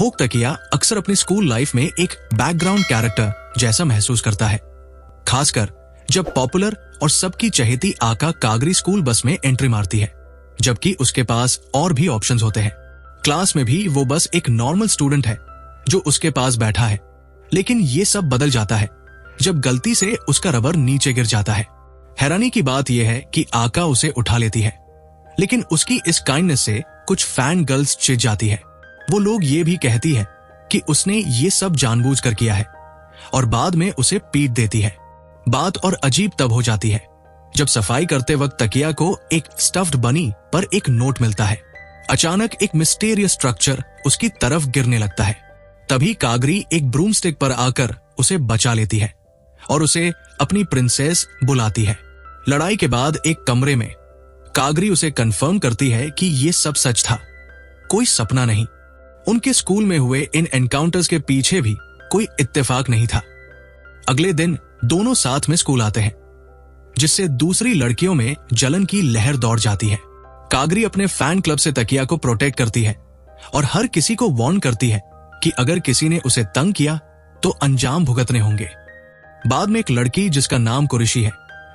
होक तकिया अक्सर अपनी स्कूल लाइफ में एक बैकग्राउंड कैरेक्टर जैसा महसूस करता है, खासकर जब पॉपुलर और सबकी चहेती आका कागरी स्कूल बस में एंट्री मारती है, जबकि उसके पास और भी ऑप्शंस होते हैं। क्लास में भी वो बस एक नॉर्मल स्टूडेंट है जो उसके पास बैठा है, लेकिन ये सब बदल जाता है जब गलती से उसका रबर नीचे गिर जाता है। हैरानी की बात यह है कि आका उसे उठा लेती है, लेकिन उसकी इस काइंडनेस से कुछ फैन गर्ल्स चिढ़ जाती है। वो लोग ये भी कहती है कि उसने ये सब जानबूझकर किया है और बाद में उसे पीट देती है। बात और अजीब तब हो जाती है जब सफाई करते वक्त तकिया को एक स्टफ्ड बनी पर एक नोट मिलता है। अचानक एक मिस्टीरियस स्ट्रक्चर उसकी तरफ गिरने लगता है। तभी कागरी एक ब्रूमस्टिक पर आकर उसे बचा लेती है और उसे अपनी प्रिंसेस बुलाती है। लड़ाई के बाद एक कमरे में कागरी उसे कंफर्म करती है कि ये सब सच था, कोई सपना नहीं। उनके स्कूल में हुए इन एनकाउंटर्स के पीछे भी कोई इत्तेफाक नहीं था। अगले दिन दोनों साथ में स्कूल आते हैं, जिससे दूसरी लड़कियों में जलन की लहर दौड़ जाती है। कागरी अपने फैन क्लब से तकिया को प्रोटेक्ट करती है और हर किसी को वार्न करती है कि अगर किसी ने उसे तंग किया तो अंजाम भुगतने होंगे। बाद में एक लड़की जिसका नाम कुरिशी है,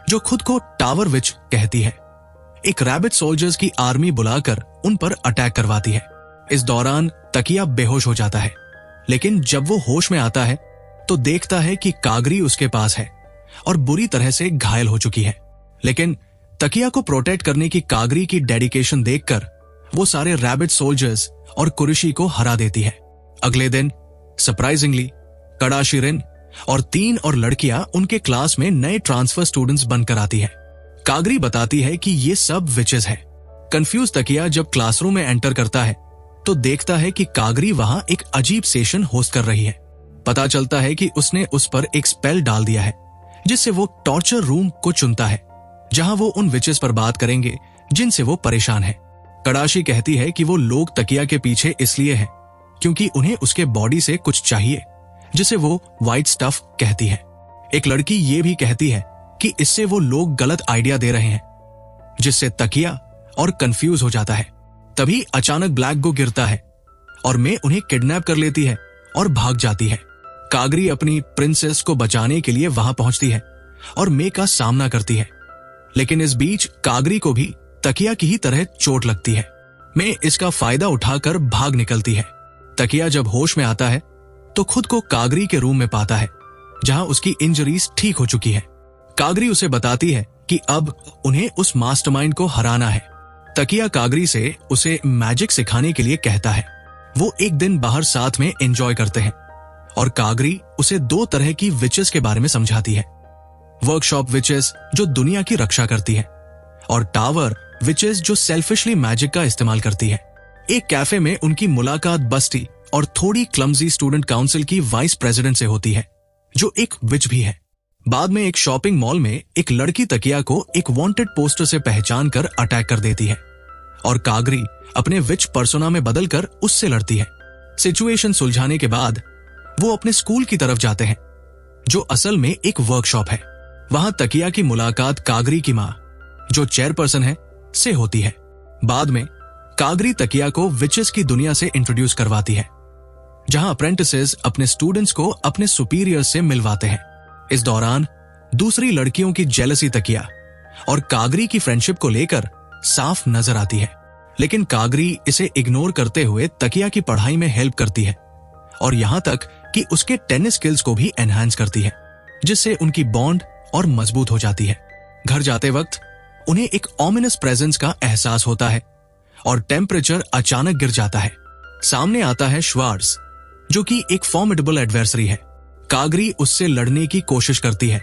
जो खुद को टावर विच कहती है, एक रैबिट सोल्जर्स की आर्मी बुलाकर उन पर अटैक करवाती है। इस दौरान तकिया बेहोश हो जाता है, लेकिन जब वो होश में आता है तो देखता है कि कागरी उसके पास है और बुरी तरह से घायल हो चुकी है। लेकिन तकिया को प्रोटेक्ट करने की कागरी की डेडिकेशन देखकर वो सारे रैबिट सोल्जर्स और कुरिशी को हरा देती है। अगले दिन सरप्राइजिंगली कड़ाशिरिन और 3 और लड़कियां उनके क्लास में नए ट्रांसफर स्टूडेंट्स बनकर आती है। कागरी बताती है कि ये सब विचेस है। कंफ्यूज तकिया जब क्लासरूम में एंटर करता है तो देखता है कि कागरी वहां एक अजीब सेशन होस्ट कर रही है। पता चलता है कि उसने उस पर एक स्पेल डाल दिया है, जिससे वो टॉर्चर रूम को चुनता है, जहां वो उन विचेस पर बात करेंगे जिनसे वो परेशान है। कड़ाशी कहती है कि वो लोग तकिया के पीछे इसलिए हैं क्योंकि उन्हें उसके बॉडी से कुछ चाहिए, जिसे वो व्हाइट स्टफ कहती है। एक लड़की ये भी कहती है कि इससे वो लोग गलत आइडिया दे रहे हैं, जिससे तकिया और कंफ्यूज हो जाता है। तभी अचानक ब्लैक गो गिरता है और मे उन्हें किडनैप कर लेती है और भाग जाती है। कागरी अपनी प्रिंसेस को बचाने के लिए वहां पहुंचती है और मे का सामना करती है, लेकिन इस बीच कागरी को भी तकिया की ही तरह चोट लगती है। मे इसका फायदा उठाकर भाग निकलती है। तकिया जब होश में आता है तो खुद को कागरी के रूम में पाता है, जहां उसकी इंजरीज ठीक हो चुकी है। कागरी उसे बताती है कि अब उन्हें उस मास्टरमाइंड को हराना है। तकिया कागरी से उसे मैजिक सिखाने के लिए कहता है। वो एक दिन बाहर साथ में एंजॉय करते हैं और कागरी उसे 2 तरह की विचेस के बारे में समझाती है। वर्कशॉप विचेस जो दुनिया की रक्षा करती है और टावर विचेस जो सेल्फिशली मैजिक का इस्तेमाल करती है। एक कैफे में उनकी मुलाकात बस्टी और थोड़ी क्लमजी स्टूडेंट काउंसिल की वाइस प्रेसिडेंट से होती है, जो एक विच भी है। बाद में एक शॉपिंग मॉल में एक लड़की तकिया को एक वांटेड पोस्टर से पहचान कर अटैक कर देती है और कागरी अपने विच पर्सोना में बदलकर उससे लड़ती है। सिचुएशन सुलझाने के बाद वो अपने स्कूल की तरफ जाते हैं, जो असल में एक वर्कशॉप है। वहां तकिया की मुलाकात कागरी की मां, जो चेयरपर्सन है, से होती है। बाद में कागरी तकिया को विचेस की दुनिया से इंट्रोड्यूस करवाती है, जहां अप्रेंटिसेस अपने स्टूडेंट्स को अपने सुपीरियर से मिलवाते हैं। इस दौरान दूसरी लड़कियों की जेलसी तकिया और कागरी की फ्रेंडशिप को लेकर साफ नजर आती है, लेकिन कागरी इसे इग्नोर करते हुए तकिया की पढ़ाई में हेल्प करती है और यहां तक कि उसके टेनिस स्किल्स को भी एनहांस करती है, जिससे उनकी बॉन्ड और मजबूत हो जाती है। घर जाते वक्त उन्हें एक ऑमिनस प्रेजेंस का एहसास होता है और टेम्परेचर अचानक गिर जाता है। सामने आता है श्वार्ट्ज, जो कि एक फॉर्मिडेबल एडवर्सरी है। कागरी उससे लड़ने की कोशिश करती है,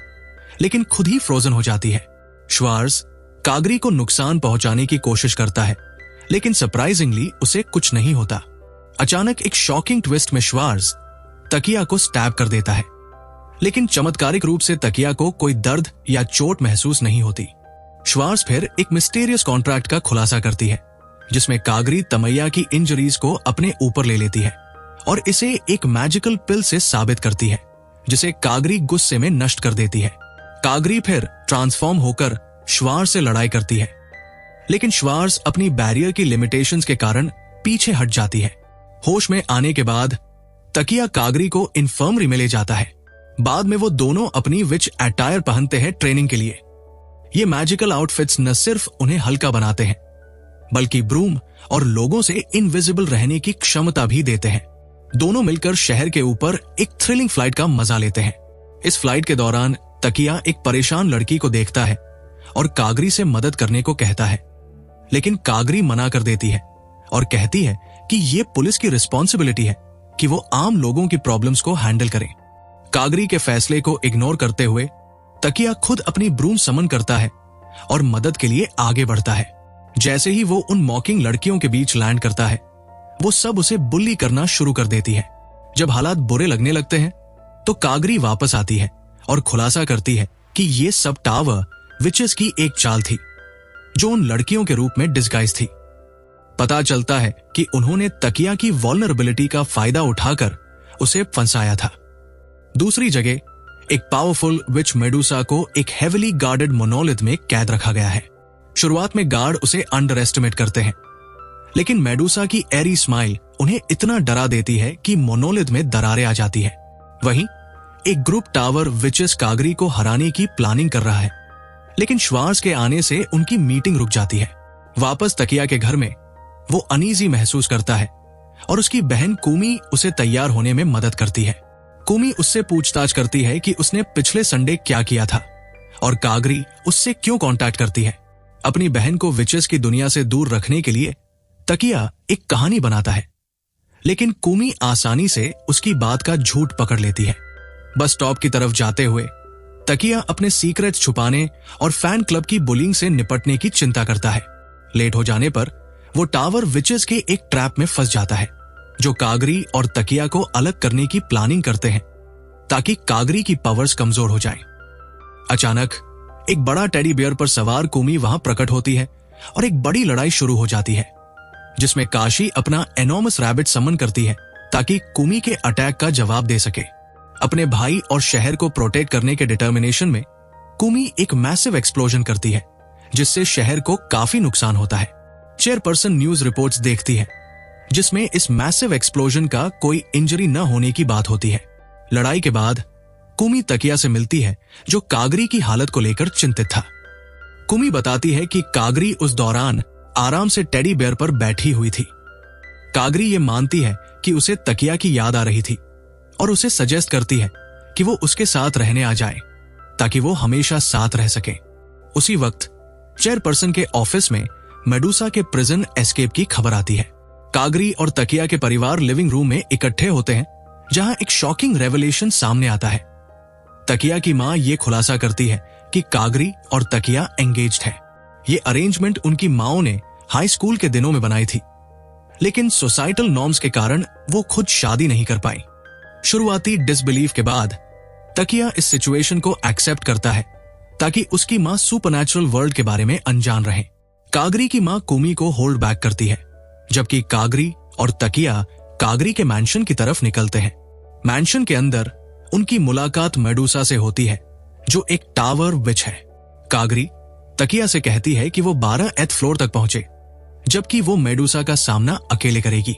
लेकिन खुद ही फ्रोजन हो जाती है। श्वार्ट्ज कागरी को नुकसान पहुंचाने की कोशिश करता है, लेकिन सरप्राइजिंगली उसे कुछ नहीं होता। अचानक एक शॉकिंग ट्विस्ट में श्वार्ट्ज तकिया को स्टैब कर देता है, लेकिन चमत्कारिक रूप से तकिया को कोई दर्द या चोट महसूस नहीं होती। श्वार्ट्ज फिर एक मिस्टीरियस कॉन्ट्रैक्ट का खुलासा करती है, जिसमें कागरी तमैया की इंजरीज को अपने ऊपर ले लेती है और इसे एक मैजिकल पिल से साबित करती है, जिसे कागरी गुस्से में नष्ट कर देती है। कागरी फिर ट्रांसफॉर्म होकर श्वार्ट्ज से लड़ाई करती है, लेकिन श्वार्ट्ज अपनी बैरियर की लिमिटेशंस के कारण पीछे हट जाती है। होश में आने के बाद तकिया कागरी को इन्फर्मरी में ले जाता है। बाद में वो दोनों अपनी विच अटायर पहनते हैं ट्रेनिंग के लिए। ये मैजिकल आउटफिट्स न सिर्फ उन्हें हल्का बनाते हैं बल्कि ब्रूम और लोगों से इनविजिबल रहने की क्षमता भी देते हैं। दोनों मिलकर शहर के ऊपर एक थ्रिलिंग फ्लाइट का मजा लेते हैं। इस फ्लाइट के दौरान तकिया एक परेशान लड़की को देखता है और कागरी से मदद करने को कहता है, लेकिन कागरी मना कर देती है और कहती है कि ये पुलिस की रिस्पॉन्सिबिलिटी है कि वो आम लोगों की प्रॉब्लम्स को हैंडल करें। कागरी के फैसले को इग्नोर करते हुए तकिया खुद अपनी ब्रूम समन करता है और मदद के लिए आगे बढ़ता है। जैसे ही वो उन मॉकिंग लड़कियों के बीच लैंड करता है, वो सब उसे बुली करना शुरू कर देती है। जब हालात बुरे लगने लगते हैं तो कागरी वापस आती है और खुलासा करती है कि ये सब टावर विचेस की एक चाल थी जो उन लड़कियों के रूप में डिस्गाइज थी। पता चलता है कि उन्होंने तकिया की वल्नरेबिलिटी का फायदा उठाकर उसे फंसाया था। दूसरी जगह एक पावरफुल विच मेडुसा को एक हेविली गार्डेड मोनोलिथ में कैद रखा गया है। शुरुआत में गार्ड उसे अंडर एस्टिमेट करते हैं, लेकिन मेडुसा की एरी स्माइल उन्हें इतना डरा देती है कि मोनोलिथ में दरारें आ जाती है। वहीं एक ग्रुप टावर विचेस कागरी को हराने की प्लानिंग कर रहा है, लेकिन श्वार्स के आने से उनकी मीटिंग रुक जाती है। वापस तकिया के घर में वो अनईजी महसूस करता है और उसकी बहन कुमी उसे तैयार होने में मदद करती है। कुमी उससे पूछताछ करती है कि उसने पिछले संडे क्या किया था और कागरी उससे क्यों कांटेक्ट करती है। अपनी बहन को विचेस की दुनिया से दूर रखने के लिए तकिया एक कहानी बनाता है, लेकिन कुमी आसानी से उसकी बात का झूठ पकड़ लेती है। बस स्टॉप की तरफ जाते हुए तकिया अपने सीक्रेट छुपाने और फैन क्लब की बुलिंग से निपटने की चिंता करता है। लेट हो जाने पर वो टावर विचेस के एक ट्रैप में फंस जाता है जो कागरी और तकिया को अलग करने की प्लानिंग करते हैं ताकि कागरी की पावर्स कमजोर हो जाएं। अचानक एक बड़ा टेडी बियर पर सवार कुमी वहां प्रकट होती है और एक बड़ी लड़ाई शुरू हो जाती है जिसमें काशी अपना एनॉर्मस रैबिट समन करती है ताकि कुमी के अटैक का जवाब दे सके। अपने भाई और शहर को प्रोटेक्ट करने के डिटर्मिनेशन में कुमी एक मैसिव एक्सप्लोजन करती है जिससे शहर को काफी नुकसान होता है। चेयरपर्सन न्यूज रिपोर्ट्स देखती है जिसमें इस मैसिव एक्सप्लोजन का कोई इंजरी न होने की बात होती है। लड़ाई के बाद कुमी तकिया से मिलती है जो कागरी की हालत को लेकर चिंतित था। कुमी बताती है कि कागरी उस दौरान आराम से टेडी बेयर पर बैठी हुई थी। कागरी ये मानती है कि उसे तकिया की याद आ रही थी और उसे सजेस्ट करती है कि वो उसके साथ रहने आ जाए ताकि वो हमेशा साथ रह सके। उसी वक्त चेयरपर्सन के ऑफिस में मेडुसा के प्रिजन एस्केप की खबर आती है। कागरी और तकिया के परिवार लिविंग रूम में इकट्ठे होते हैं जहां एक शॉकिंग रेवलेशन सामने आता है। तकिया की मां ये खुलासा करती है कि कागरी और तकिया एंगेज्ड है। ये अरेंजमेंट उनकी माओं ने हाई स्कूल के दिनों में बनाई थी, लेकिन सोसाइटल नॉर्म्स के कारण वो खुद शादी नहीं कर पाई। शुरुआती डिसबिलीफ के बाद तकिया इस सिचुएशन को एक्सेप्ट करता है ताकि उसकी मां सुपरनैचुरल वर्ल्ड के बारे में अनजान रहे। कागरी की मां कुमी को होल्ड बैक करती है, जबकि कागरी और तकिया कागरी के मैंशन की तरफ निकलते हैं। मैंशन के अंदर उनकी मुलाकात मेडुसा से होती है जो एक टावर विच है। कागरी तकिया से कहती है कि वो 12th फ्लोर तक पहुंचे, जबकि वो मेडुसा का सामना अकेले करेगी।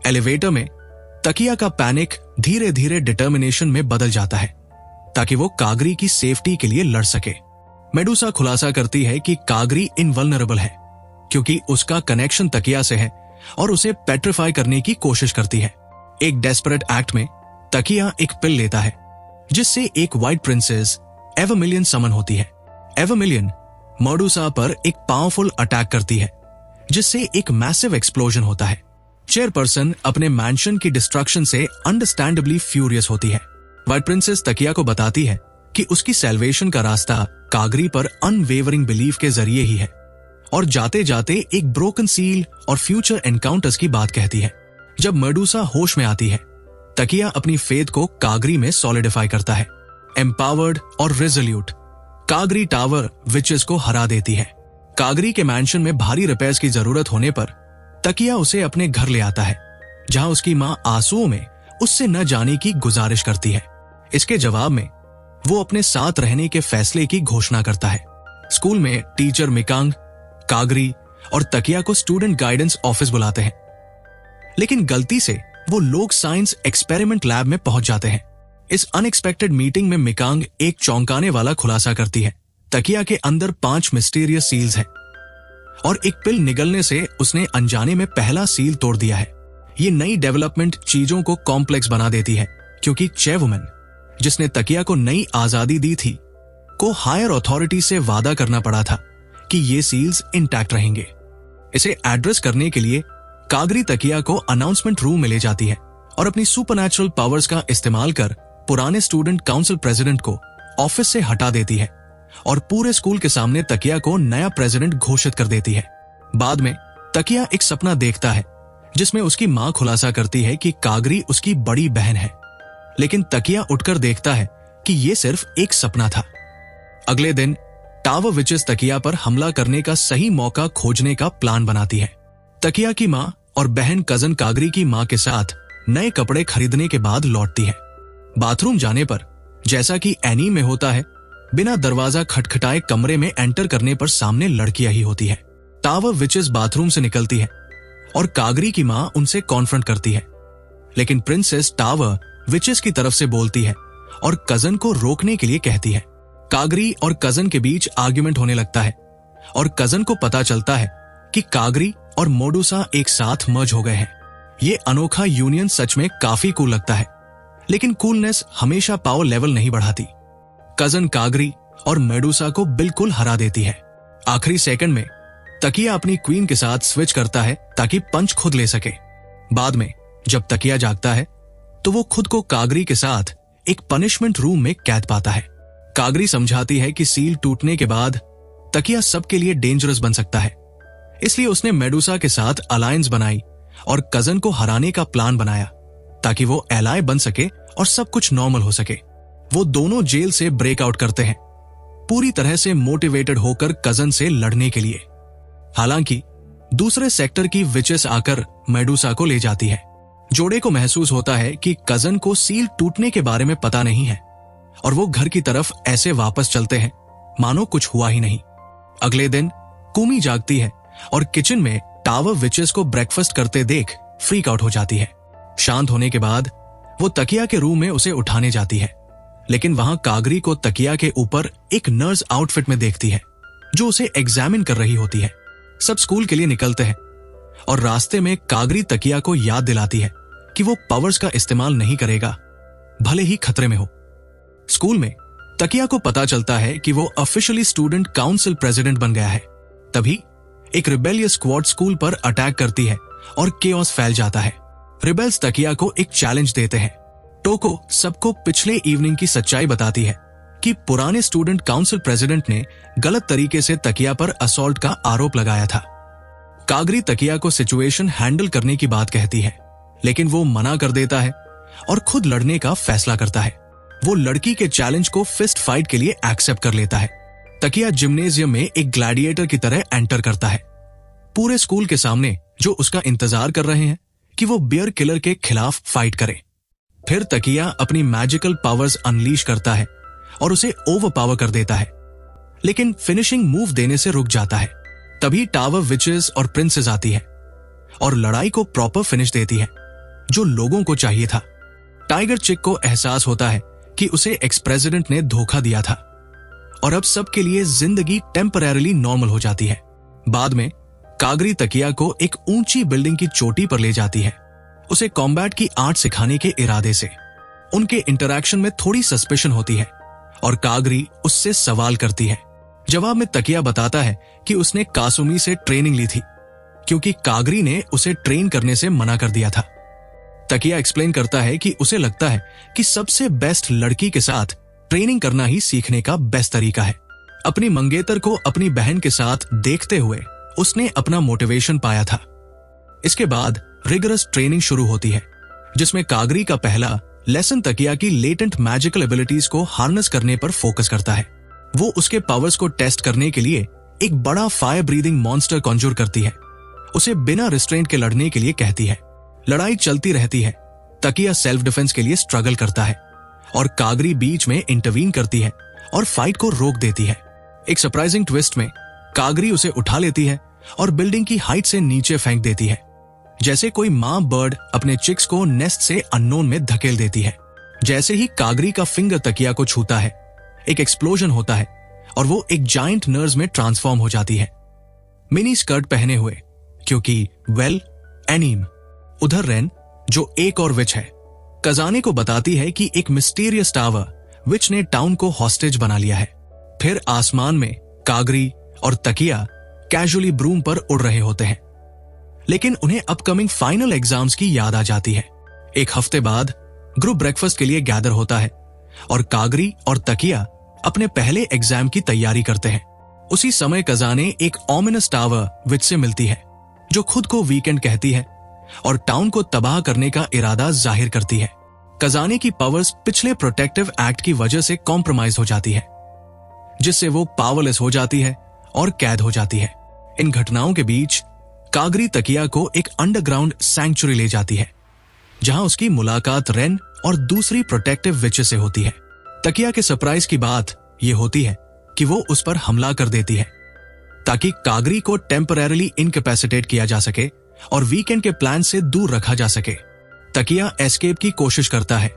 एलिवेटर में तकिया का पैनिक धीरे धीरे डिटर्मिनेशन में बदल जाता है ताकि वो कागरी की सेफ्टी के लिए लड़ सके। मेडुसा खुलासा करती है कि कागरी इनवल्नरेबल है क्योंकि उसका कनेक्शन तकिया से है और उसे पेट्रिफाई करने की कोशिश करती है। एक डेस्परेट एक्ट में तकिया एक पिल लेता है जिससे एक व्हाइट प्रिंसेस एवर्मिलियन समन होती है। एवर्मिलियन मेडुसा पर एक पावरफुल अटैक करती है जिससे एक मैसिव एक्सप्लोजन होता है। चेयरपर्सन अपने मैंशन की डिस्ट्रक्शन से अंडरस्टैंडेबली फ्यूरियस होती है। व्हाइट प्रिंसेस तकिया को बताती है कि उसकी सैल्वेशन का रास्ता कागरी पर अनवेवरिंग बिलीफ के जरिए ही है और जाते जाते एक ब्रोकन सील और फ्यूचर एनकाउंटर्स की बात कहती है। जब मेडुसा होश में आती है, तकिया अपनी फेथ को कागरी में सॉलिडिफाई करता है। एम्पावर्ड और रिजोल्यूट, कागरी टावर विचेस को हरा देती है। कागरी के मैंशन में भारी रिपेयर्स की जरूरत होने पर तकिया उसे अपने घर ले आता है, जहां उसकी मां आंसुओं में उससे न जाने की गुजारिश करती है। इसके जवाब में वो अपने साथ रहने के फैसले की घोषणा करता है। स्कूल में टीचर मिकांग, कागरी और तकिया को स्टूडेंट गाइडेंस ऑफिस बुलाते हैं, लेकिन गलती से वो लोग साइंस एक्सपेरिमेंट लैब में पहुंच जाते हैं। इस अनएक्सपेक्टेड मीटिंग में मिकांग एक चौंकाने वाला खुलासा करती है। तकिया के अंदर 5 मिस्टीरियस सील्स हैं और एक पिल निगलने से उसने अनजाने में पहला सील तोड़ दिया है। ये नई डेवलपमेंट चीजों को कॉम्प्लेक्स बना देती है, क्योंकि चेयरवुमन, जिसने तकिया को नई आजादी दी थी, को हायर अथॉरिटी से वादा करना पड़ा था कि ये सील्स इंटैक्ट रहेंगे। इसे एड्रेस करने के लिए कागरी तकिया को अनाउंसमेंट रूम में ले जाती है और अपनी सुपरनैचुरल पावर्स का इस्तेमाल कर पुराने स्टूडेंट काउंसिल प्रेसिडेंट को ऑफिस से हटा देती है और पूरे स्कूल के सामने तकिया को नया प्रेसिडेंट घोषित कर देती है। बाद में तकिया एक सपना देखता है जिसमें उसकी मां खुलासा करती है कि कागरी उसकी बड़ी बहन है, लेकिन तकिया उठकर देखता है कि यह सिर्फ एक सपना था। अगले दिन टावर विचेस तकिया पर हमला करने का सही मौका खोजने का प्लान बनाती है। तकिया की मां और बहन कजन कागरी की मां के साथ नए कपड़े खरीदने के बाद लौटती है। बाथरूम जाने पर, जैसा कि एनी में होता है, बिना दरवाजा खटखटाए कमरे में एंटर करने पर सामने लड़कियां ही होती है। टावर विचेस बाथरूम से निकलती है और कागरी की मां उनसे कॉन्फ्रंट करती है, लेकिन प्रिंसेस टावर विचेस की तरफ से बोलती है और कजन को रोकने के लिए कहती है। कागरी और कजन के बीच आर्ग्यूमेंट होने लगता है और कजन को पता चलता है कि कागरी और मोडुसा एक साथ मर्ज हो गए हैं। ये अनोखा यूनियन सच में काफी कूल लगता है, लेकिन कूलनेस हमेशा पावर लेवल नहीं बढ़ाती। कजन कागरी और मेडुसा को बिल्कुल हरा देती है। आखिरी सेकंड में तकिया अपनी क्वीन के साथ स्विच करता है ताकि पंच खुद ले सके। बाद में जब तकिया जागता है तो वो खुद को कागरी के साथ एक पनिशमेंट रूम में कैद पाता है। कागरी समझाती है कि सील टूटने के बाद तकिया सबके लिए डेंजरस बन सकता है, इसलिए उसने मेडुसा के साथ अलायंस बनाई और कजन को हराने का प्लान बनाया ताकि वो एलाय बन सके और सब कुछ नॉर्मल हो सके। वो दोनों जेल से ब्रेकआउट करते हैं, पूरी तरह से मोटिवेटेड होकर कजन से लड़ने के लिए। हालांकि दूसरे सेक्टर की विचेस आकर मेडुसा को ले जाती है। जोड़े को महसूस होता है कि कजन को सील टूटने के बारे में पता नहीं है और वो घर की तरफ ऐसे वापस चलते हैं मानो कुछ हुआ ही नहीं। अगले दिन कुमी जागती है और किचन में टावर विचेस को ब्रेकफास्ट करते देख फ्रीक आउट हो जाती है। शांत होने के बाद वो तकिया के रूम में उसे उठाने जाती है, लेकिन वहां कागरी को तकिया के ऊपर एक नर्स आउटफिट में देखती है जो उसे एग्जामिन कर रही होती है। सब स्कूल के लिए निकलते हैं और रास्ते में कागरी तकिया को याद दिलाती है कि वो पावर्स का इस्तेमाल नहीं करेगा, भले ही खतरे में हो। स्कूल में तकिया को पता चलता है कि वो ऑफिशियली स्टूडेंट काउंसिल प्रेसिडेंट बन गया है। तभी एक रिबेलियस स्क्वाड स्कूल पर अटैक करती है और केओस फैल जाता है। रिबेल्स तकिया को एक चैलेंज देते हैं। टोको सबको पिछले इवनिंग की सच्चाई बताती है कि पुराने स्टूडेंट काउंसिल प्रेसिडेंट ने गलत तरीके से तकिया पर असॉल्ट का आरोप लगाया था। कागरी तकिया को सिचुएशन हैंडल करने की बात कहती है, लेकिन वो मना कर देता है और खुद लड़ने का फैसला करता है। वो लड़की के चैलेंज को फिस्ट फाइट के लिए एक्सेप्ट कर लेता है। तकिया जिम्नेजियम में एक ग्लैडिएटर की तरह एंटर करता है, पूरे स्कूल के सामने, जो उसका इंतजार कर रहे हैं कि वो बियर किलर के खिलाफ फाइट करे। फिर तकिया अपनी मैजिकल पावर्स अनलीश करता है और उसे ओवरपावर कर देता है, लेकिन फिनिशिंग मूव देने से रुक जाता है। तभी टावर विचेस और प्रिंसेस आती है और लड़ाई को प्रॉपर फिनिश देती है, जो लोगों को चाहिए था। टाइगर चिक को एहसास होता है कि उसे एक्स प्रेसिडेंट ने धोखा दिया था और अब सबके लिए जिंदगी टेम्परेरीली नॉर्मल हो जाती है। बाद में कागरी तकिया को एक ऊंची बिल्डिंग की चोटी पर ले जाती है, उसे कॉम्बैट की आर्ट सिखाने के इरादे से। उनके इंटरैक्शन में थोड़ी सस्पिशन होती है और कागरी उससे सवाल करती है। जवाब में तकिया बताता है कि उसने कासुमी से ट्रेनिंग ली थी, क्योंकि कागरी ने उसे ट्रेन करने से मना कर दिया था। तकिया एक्सप्लेन करता है कि उसे लगता है कि सबसे बेस्ट लड़की के साथ ट्रेनिंग करना ही सीखने का बेस्ट तरीका है। अपनी मंगेतर को अपनी बहन के साथ देखते हुए उसने अपना मोटिवेशन पाया था। इसके बाद रिगरस ट्रेनिंग शुरू होती है, जिसमें कागरी का पहला लेसन तकिया की लेटेंट मैजिकल एबिलिटीज को हार्नेस करने पर फोकस करता है। वो उसके पावर्स को टेस्ट करने के लिए एक बड़ा फायर ब्रीदिंग मॉन्स्टर कॉन्जूर करती है, उसे बिना रिस्ट्रेंट के लड़ने के लिए कहती है। लड़ाई चलती रहती है। तकिया सेल्फ डिफेंस के लिए स्ट्रगल करता है और कागरी बीच में इंटरवीन करती है और फाइट को रोक देती है। एक सरप्राइजिंग ट्विस्ट में कागरी उसे उठा लेती है और बिल्डिंग की हाइट से नीचे फेंक देती है, जैसे कोई माँ बर्ड अपने चिक्स को नेस्ट से अननोन में धकेल देती है। जैसे ही कागरी का फिंगर तकिया को छूता है, एक एक्सप्लोजन होता है और वो एक जायंट नर्स में ट्रांसफॉर्म हो जाती है, मिनी स्कर्ट पहने हुए, क्योंकि एनीम। उधर रेन, जो एक और विच है, कजाने को बताती है कि एक मिस्टीरियस टावर विच ने टाउन को हॉस्टेज बना लिया है। फिर आसमान में कागरी और तकिया कैजुअली ब्रूम पर उड़ रहे होते हैं, लेकिन उन्हें अपकमिंग फाइनल एग्जाम्स की याद आ जाती है। एक हफ्ते बाद ग्रुप ब्रेकफास्ट के लिए गैदर होता है और कागरी और तकिया अपने पहले एग्जाम की तैयारी करते हैं। उसी समय कजाने एक ऑमिनस टावर विच से मिलती है, जो खुद को वीकेंड कहती है और टाउन को तबाह करने का इरादा जाहिर करती है। कजाने की पावर्स पिछले प्रोटेक्टिव एक्ट की वजह से कॉम्प्रोमाइज हो जाती है, जिससे वो पावरलेस हो जाती है और कैद हो जाती है। इन घटनाओं के बीच कागरी तकिया को एक अंडरग्राउंड सैंक्चुरी ले जाती है, जहां उसकी मुलाकात रेन और दूसरी प्रोटेक्टिव विच से होती है। तकिया के सरप्राइज की बात यह होती है कि वो उस पर हमला कर देती है ताकि कागरी को टेम्परेरीली इनकैपेसिटेट किया जा सके और वीकेंड के प्लान से दूर रखा जा सके। तकिया एस्केप की कोशिश करता है,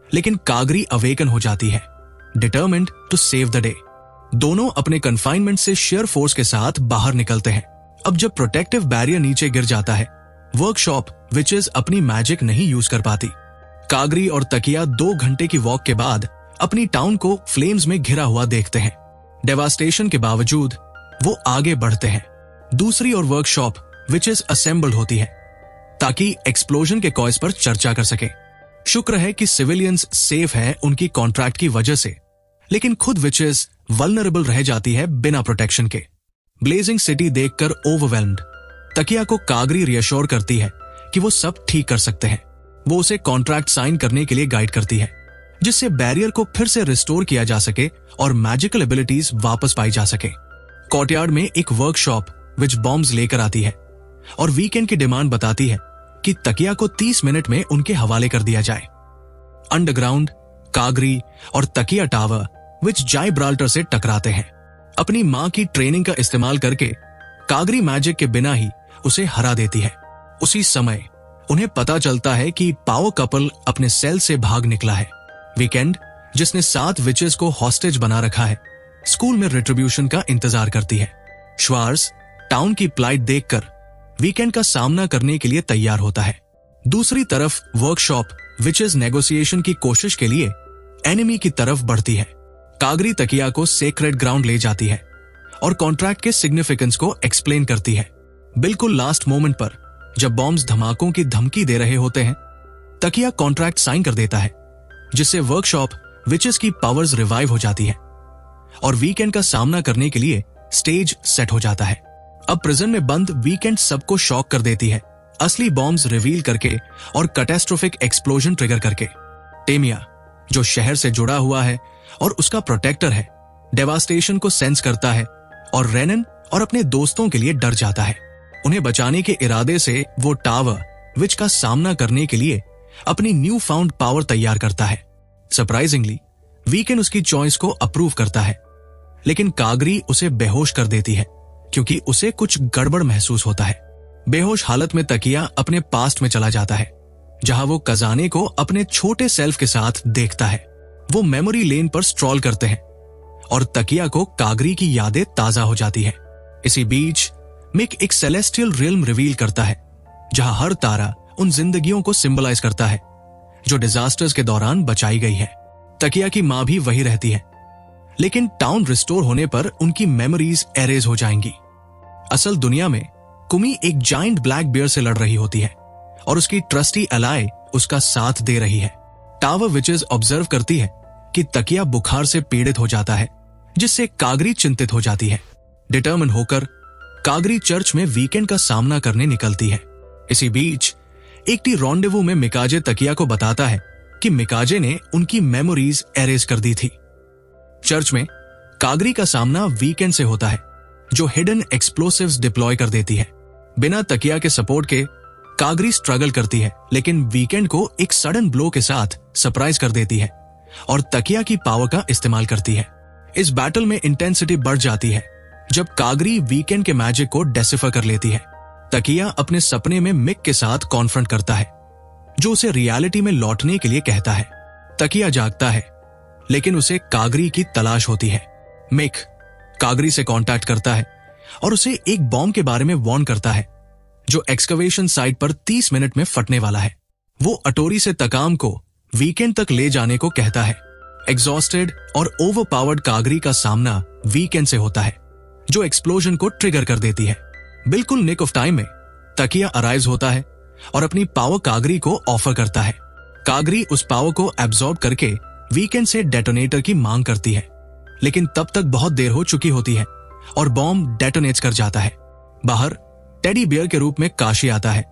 लेकिन कागरी अवेकन हो जाती है, determined to save the day. दोनों अपने कन्फाइनमेंट से शेयर फोर्स के साथ बाहर निकलते हैं। अब जब प्रोटेक्टिव बैरियर नीचे गिर जाता है, वर्कशॉप विचेस अपनी मैजिक नहीं यूज कर पाती। कागरी और तकिया 2 घंटे की वॉक के बाद अपनी टाउन को फ्लेम्स में घिरा हुआ देखते हैं। डेवास्टेशन के बावजूद वो आगे बढ़ते हैं। दूसरी और वर्कशॉप विचेस असेंबल्ड होती है ताकि एक्सप्लोजन के कॉज पर चर्चा कर सके। शुक्र है कि सिविलियंस सेफ हैं उनकी कॉन्ट्रैक्ट की वजह से, लेकिन खुद विचेस वल्नरेबल रह जाती है बिना प्रोटेक्शन के। ब्लेजिंग सिटी देखकर ओवरवेल्म्ड, तकिया को कागरी रियश्योर करती है कि वो सब ठीक कर सकते हैं। वो उसे कॉन्ट्रैक्ट साइन करने के लिए गाइड करती है, जिससे बैरियर को फिर से रिस्टोर किया जा सके और मैजिकल एबिलिटीज वापस पाई जा सके। कोर्टयार्ड में एक वर्कशॉप विच बॉम्ब्स लेकर आती है और वीकेंड की डिमांड बताती है कि तकिया को 30 मिनट में उनके हवाले कर दिया जाए। अंडरग्राउंड, कागरी और तकिया टावर विच जाइब्राल्टर से टकराते हैं। अपनी मां की ट्रेनिंग का इस्तेमाल करके कागरी मैजिक के बिना ही उसे हरा देती है। उसी समय उन्हें पता चलता है कि पावर कपल अपने सेल से भाग निकला है। वीकेंड, जिसने 7 विचेस को हॉस्टेज बना रखा है, स्कूल में रिट्रीब्यूशन का इंतजार करती है। श्वार्स टाउन की प्लाइट देखकर वीकेंड का सामना करने के लिए तैयार होता है। दूसरी तरफ वर्कशॉप विचेस नेगोशिएशन की कोशिश के लिए एनिमी की तरफ बढ़ती है। कागरी तकिया को सेक्रेड ग्राउंड ले जाती है और कॉन्ट्रैक्ट के सिग्निफिकेंस को एक्सप्लेन करती है। बिल्कुल लास्ट मोमेंट पर जब बॉम्ब्स धमाकों की धमकी दे रहे होते हैं, तकिया कॉन्ट्रैक्ट साइन कर देता है, जिससे वर्कशॉप विचेस की पावर्स रिवाइव हो जाती है और वीकेंड का सामना करने के लिए स्टेज सेट हो जाता है। अब प्रिजन में बंद वीकेंड सबको शॉक कर देती है, असली बॉम्ब्स रिवील करके और कैटास्ट्रोफिक एक्सप्लोजन ट्रिगर करके। टेमिया, जो शहर से जुड़ा हुआ है और उसका प्रोटेक्टर है, डेवास्टेशन को सेंस करता है और रेनन और अपने दोस्तों के लिए डर जाता है। उन्हें बचाने के इरादे से वो टावर विच का सामना करने के लिए अपनी न्यू फाउंड पावर तैयार करता है। सरप्राइजिंगली वीकेंड उसकी चॉइस को अप्रूव करता है, लेकिन कागरी उसे बेहोश कर देती है क्योंकि उसे कुछ गड़बड़ महसूस होता है। बेहोश हालत में तकिया अपने पास्ट में चला जाता है, जहां वो कजाने को अपने छोटे सेल्फ के साथ देखता है। वो मेमोरी लेन पर स्ट्रॉल करते हैं और तकिया को कागरी की यादें ताजा हो जाती है। इसी बीच मिक एक सेलेस्टियल रिल्म रिवील करता है, जहां हर तारा उन जिंदगियों को सिंबलाइज करता है जो डिजास्टर्स के दौरान बचाई गई है। तकिया की मां भी वही रहती है, लेकिन टाउन रिस्टोर होने पर उनकी मेमोरीज एरेज हो जाएंगी। असल दुनिया में कुमी एक जायंट ब्लैक बियर से लड़ रही होती है और उसकी ट्रस्टी अलाय उसका साथ दे रही है। टावर विचेस ऑब्जर्व करती है कि तकिया बुखार से पीड़ित हो जाता है, जिससे कागरी चिंतित हो जाती है। डिटर्मिन होकर कागरी चर्च में वीकेंड का सामना करने निकलती है। इसी बीच एक टी रॉन्डेवू में मिकाजे तकिया को बताता है कि मिकाजे ने उनकी मेमोरीज एरेज कर दी थी। चर्च में कागरी का सामना वीकेंड से होता है, जो हिडन एक्सप्लोसिव्स डिप्लॉय कर देती है। बिना तकिया के सपोर्ट के कागरी स्ट्रगल करती है, लेकिन वीकेंड को एक सडन ब्लो के साथ सरप्राइज कर देती है और तकिया की पावर का इस्तेमाल करती है। इस बैटल में इंटेंसिटी बढ़ जाती है जब कागरी वीकेंड के मैजिक को डेसिफर कर लेती है। तकिया अपने सपने में मिक के साथ कॉन्फ्रंट करता है, जो उसे रियलिटी में लौटने के लिए कहता है। तकिया जागता है, लेकिन उसे कागरी की तलाश होती है। मिक कागरी से कांटेक्ट करता है और उसे एक बॉम्ब के बारे में वार्न करता है, जो एक्सकवेशन साइट पर 30 मिनट में फटने वाला है। वो अटोरी से तकाम को वीकेंड तक ले जाने को कहता है। एग्जॉस्टेड और ओवरपावर्ड कागरी का सामना वीकेंड से होता है, जो एक्सप्लोजन को ट्रिगर कर देती है। बिल्कुल निक ऑफ टाइम में तकिया अराइव होता है और अपनी पावर कागरी को ऑफर करता है। कागरी उस पावर को एब्जॉर्ब करके वीकेंड से डेटोनेटर की मांग करती है, लेकिन तब तक बहुत देर हो चुकी होती है और बॉम्ब डेटोनेट्स कर जाता है। बाहर टेडी बियर के रूप में काशी आता है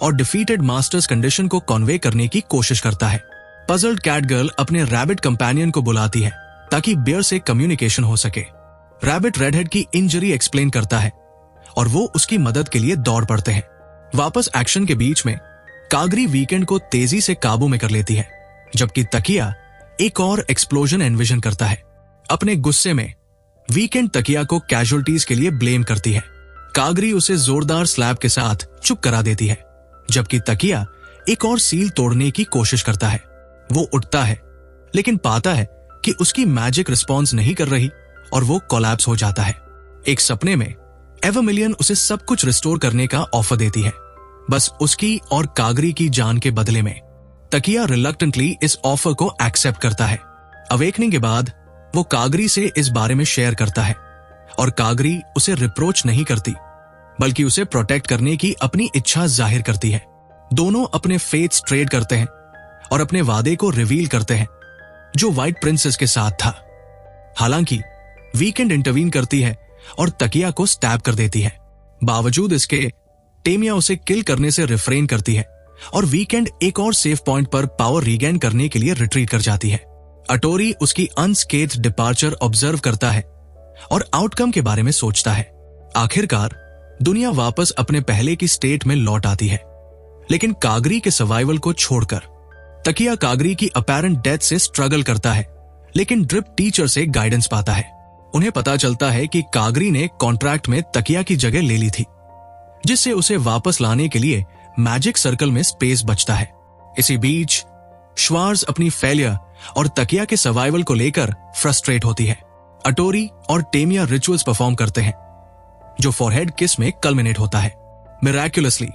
और डिफीटेड मास्टर्स कंडीशन को कन्वे करने की कोशिश करता है। पजल्ड कैट गर्ल अपने रैबिट कंपेनियन को बुलाती है ताकि बियर से कम्युनिकेशन हो सके। रैबिट रेडहेड की इंजरी एक्सप्लेन करता है और वो उसकी मदद के लिए दौड़ पड़ते हैं। वापस एक्शन के बीच में कागरी वीकेंड को तेजी से काबू में कर लेती है, जबकि तकिया एक और एक्सप्लोजन एनविजन करता है। अपने गुस्से में वीकेंड तकिया को कैजुअलिटीज के लिए ब्लेम करती है। कागरी उसे जोरदार स्लैप के साथ चुप करा देती है, जबकि तकिया एक और सील तोड़ने की कोशिश करता है। वो उठता है, लेकिन पाता है कि उसकी मैजिक रिस्पॉन्स नहीं कर रही और वो कोलैप्स हो जाता है। एक सपने में एवर्मिलियन उसे सब कुछ रिस्टोर करने का ऑफर देती है, बस उसकी और कागरी की जान के बदले में। तकिया रिलक्टेंटली इस ऑफर को एक्सेप्ट करता है। अवेकनिंग के बाद वो कागरी से इस बारे में शेयर करता है और कागरी उसे रिप्रोच नहीं करती, बल्कि उसे प्रोटेक्ट करने की अपनी इच्छा जाहिर करती है। दोनों अपने फेट्स ट्रेड करते हैं और अपने वादे को रिवील करते हैं, जो व्हाइट प्रिंसेस के साथ था। हालांकि वीकेंड इंटरवीन करती है और तकिया को स्टैब कर देती है। बावजूद इसके टेमिया उसे किल करने से रिफ्रेन करती है और वीकेंड एक और सेफ पॉइंट पर पावर रीगेन करने के लिए रिट्रीट कर जाती है। अटोरी उसकी अनस्केथ्ड डिपार्चर ऑब्जर्व करता है और आउटकम के बारे में सोचता है। आखिरकार दुनिया वापस अपने पहले की स्टेट में लौट आती है, लेकिन कागरी के सर्वाइवल को छोड़कर। तकिया कागरी की अपैरेंट डेथ से स्ट्रगल करता है, लेकिन ड्रिप टीचर से गाइडेंस पाता है। उन्हें पता चलता है कि कागरी ने कॉन्ट्रैक्ट में तकिया की जगह ले ली थी, जिससे उसे वापस लाने के लिए मैजिक सर्कल में स्पेस बचता है। इसी बीच श्वार्ज अपनी फेलियर और तकिया के सर्वाइवल को लेकर फ्रस्ट्रेट होती है। अटोरी और टेमिया रिचुअल्स परफॉर्म करते हैं, जो फॉरहेड किस में कल्मिनेट होता है। मिराक्युलसली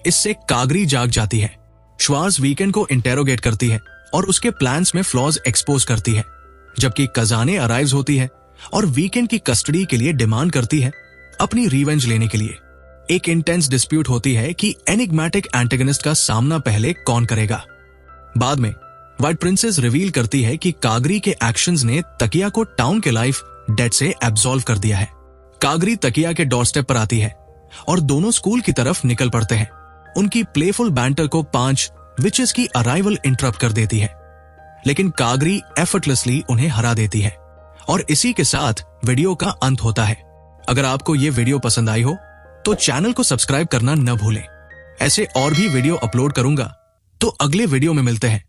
इससे कागरी जाग जाती है। श्वार्ज वीकेंड को इंटेरोगेट करती है और उसके प्लान्स में फ्लॉज एक्सपोज करती है, जबकि कजाने अराइव होती है और वीकेंड की कस्टडी के लिए डिमांड करती है, अपनी रिवेंज लेने के लिए। एक इंटेंस डिस्प्यूट होती है कि एनिग्मेटिक एंटेगनिस्ट का सामना पहले कौन करेगा। बाद में व्हाइट प्रिंसेस रिवील करती है कि कागरी के एक्शंस ने तकिया को टाउन के लाइफ डेट से एब्सॉल्व कर दिया है। कागरी तकिया के डोरस्टेप पर आती है और दोनों स्कूल की तरफ निकल पड़ते हैं। उनकी प्लेफुल बैंटर को 5 विचेस की अराइवल इंटरप्ट कर देती है, लेकिन कागरी एफर्टलेसली उन्हें हरा देती है और इसी के साथ वीडियो का अंत होता है। अगर आपको ये वीडियो पसंद आई हो तो चैनल को सब्सक्राइब करना न भूलें। ऐसे और भी वीडियो अपलोड करूंगा, तो अगले वीडियो में मिलते हैं।